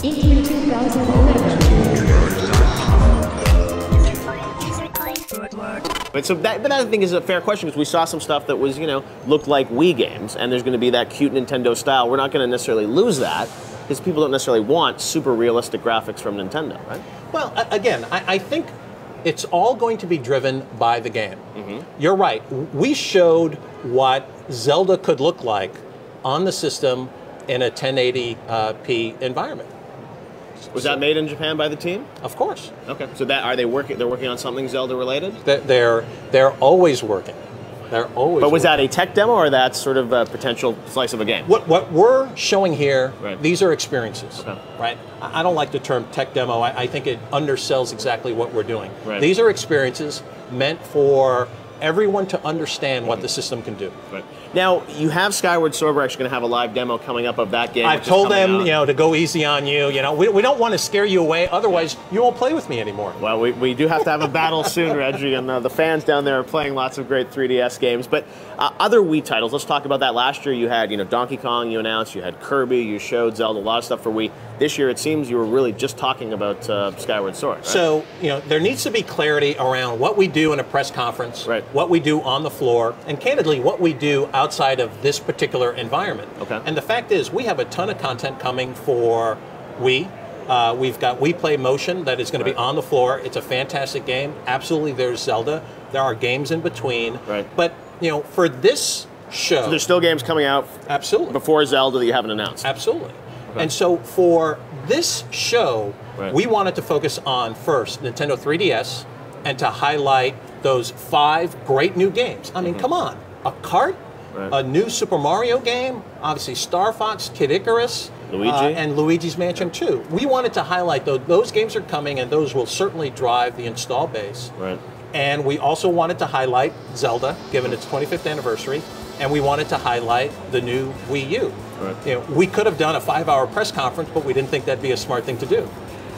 in 2011. But so that I think is a fair question, because we saw some stuff that was, looked like Wii games, and there's going to be that cute Nintendo style. We're not going to necessarily lose that, because people don't necessarily want super realistic graphics from Nintendo, right? Well, again, I think it's all going to be driven by the game. You're right. We showed what Zelda could look like on the system in a 1080p environment. Was that made in Japan by the team? Of course. Okay. So are they working? They're working on something Zelda related? They're always working. They're always. But was that a tech demo, or that's sort of a potential slice of a game? What we're showing here, right, these are experiences, okay, right? I don't like the term tech demo. I think it undersells exactly what we're doing. Right. These are experiences meant for everyone to understand what the system can do. Right. Now, you have Skyward Sword. We're actually going to have a live demo coming up of that game. I've told them, to go easy on you. We don't want to scare you away. Otherwise, you won't play with me anymore. Well, we do have to have a battle soon, Reggie, and the fans down there are playing lots of great 3DS games. But other Wii titles, let's talk about that. Last year, you had Donkey Kong. You announced. You had Kirby. You showed Zelda. A lot of stuff for Wii. This year, it seems you were really just talking about Skyward Sword. Right? So, there needs to be clarity around what we do in a press conference, right, what we do on the floor, and candidly, what we do outside of this particular environment. Okay. And the fact is, we have a ton of content coming for Wii. We've got Wii Play Motion that is going to be on the floor. It's a fantastic game. Absolutely, there's Zelda. There are games in between. Right. But, for this show... So there's still games coming out absolutely before Zelda that you haven't announced? Absolutely. Okay. And so for this show, right, we wanted to focus on, first, Nintendo 3DS, and to highlight those 5 great new games. I mean, come on. A kart, right, a new Super Mario game, obviously Star Fox, Kid Icarus, Luigi, and Luigi's Mansion 2. We wanted to highlight those games are coming, and those will certainly drive the install base. Right. And we also wanted to highlight Zelda, given its 25th anniversary, and we wanted to highlight the new Wii U. Right. We could have done a 5-hour press conference, but we didn't think that'd be a smart thing to do.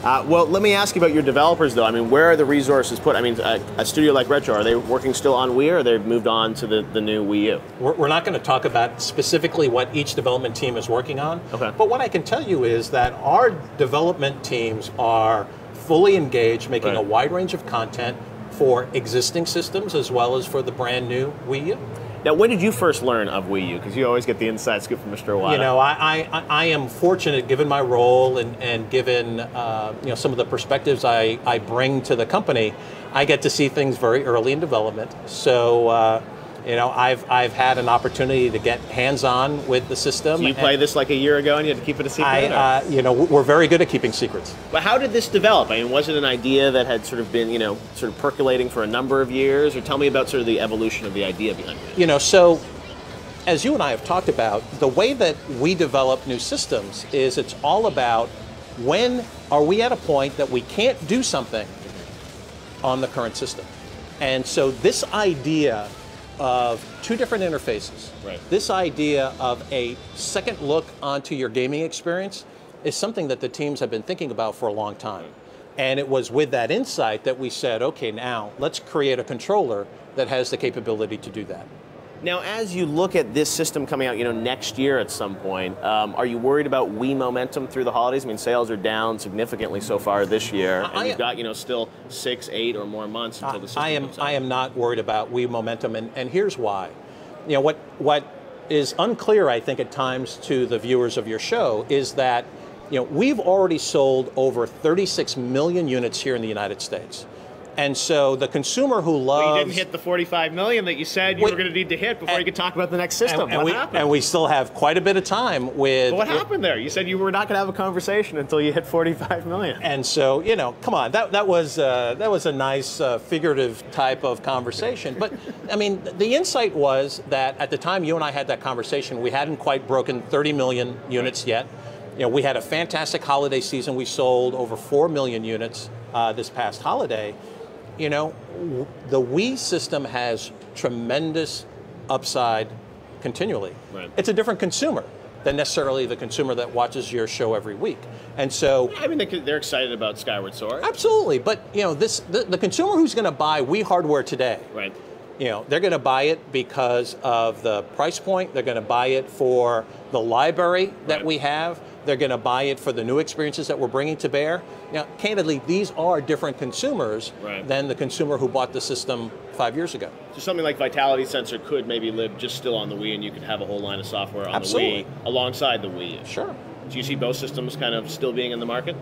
Well, let me ask you about your developers, though. I mean, where are the resources put? I mean, a studio like Retro, are they working still on Wii, or they've moved on to the new Wii U? We're not going to talk about specifically what each development team is working on. Okay. But what I can tell you is that our development teams are fully engaged, making, right, a wide range of content for existing systems as well as for the brand new Wii U. Now, when did you first learn of Wii U? Because you always get the inside scoop from Mr. Iwata. I am fortunate, given my role and given some of the perspectives I bring to the company, I get to see things very early in development. So, I've had an opportunity to get hands-on with the system. So you played this like a year ago and you had to keep it a secret? We're very good at keeping secrets. But how did this develop? I mean, was it an idea that had sort of been, sort of percolating for a number of years? Or tell me about sort of the evolution of the idea behind it. So as you and I have talked about, the way that we develop new systems is it's all about when are we at a point that we can't do something on the current system. And so this idea of 2 different interfaces, right, this idea of a second look onto your gaming experience is something that the teams have been thinking about for a long time. And it was with that insight that we said, okay, now let's create a controller that has the capability to do that. Now, as you look at this system coming out, next year at some point, are you worried about Wii momentum through the holidays? I mean, sales are down significantly so far this year, and you've got, still 6, 8, or more months until the system comes out. I am not worried about Wii momentum, and here's why. What is unclear, I think, at times to the viewers of your show is that, we've already sold over 36 million units here in the United States. And so the consumer who loves... Well, you didn't hit the 45 million that you said you were going to need to hit before you could talk about the next system. What happened? And we still have quite a bit of time with... But what happened there? You said you were not going to have a conversation until you hit 45 million. And so, come on, that was a nice figurative type of conversation. But, I mean, the insight was that at the time you and I had that conversation, we hadn't quite broken 30 million units yet. We had a fantastic holiday season. We sold over 4 million units this past holiday. The Wii system has tremendous upside continually. Right. It's a different consumer than necessarily the consumer that watches your show every week. And so... I mean, they're excited about Skyward Sword. Absolutely. But, the consumer who's going to buy Wii hardware today, right, they're going to buy it because of the price point. They're going to buy it for the library that we have. They're going to buy it for the new experiences that we're bringing to bear. Now, candidly, these are different consumers than the consumer who bought the system 5 years ago. So something like Vitality Sensor could maybe live just still on the Wii, and you could have a whole line of software on the Wii alongside the Wii. Sure. Do you see both systems kind of still being in the market?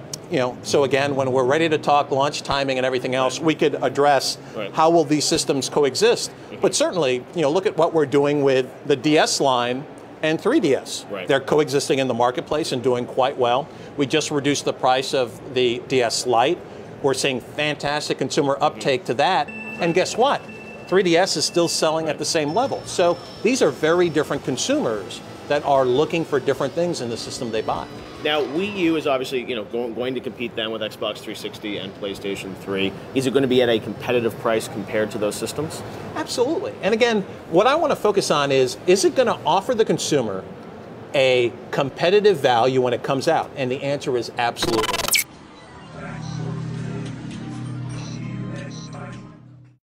So again, when we're ready to talk launch timing and everything else, we could address how will these systems coexist. But certainly, look at what we're doing with the DS line and 3DS. They're coexisting in the marketplace and doing quite well. We just reduced the price of the DS Lite. We're seeing fantastic consumer uptake to that. And guess what? 3DS is still selling at the same level. So these are very different consumers that are looking for different things in the system they buy. Now, Wii U is obviously, going to compete then with Xbox 360 and PlayStation 3. Is it going to be at a competitive price compared to those systems? Absolutely. And again, what I want to focus on is it going to offer the consumer a competitive value when it comes out? And the answer is absolutely.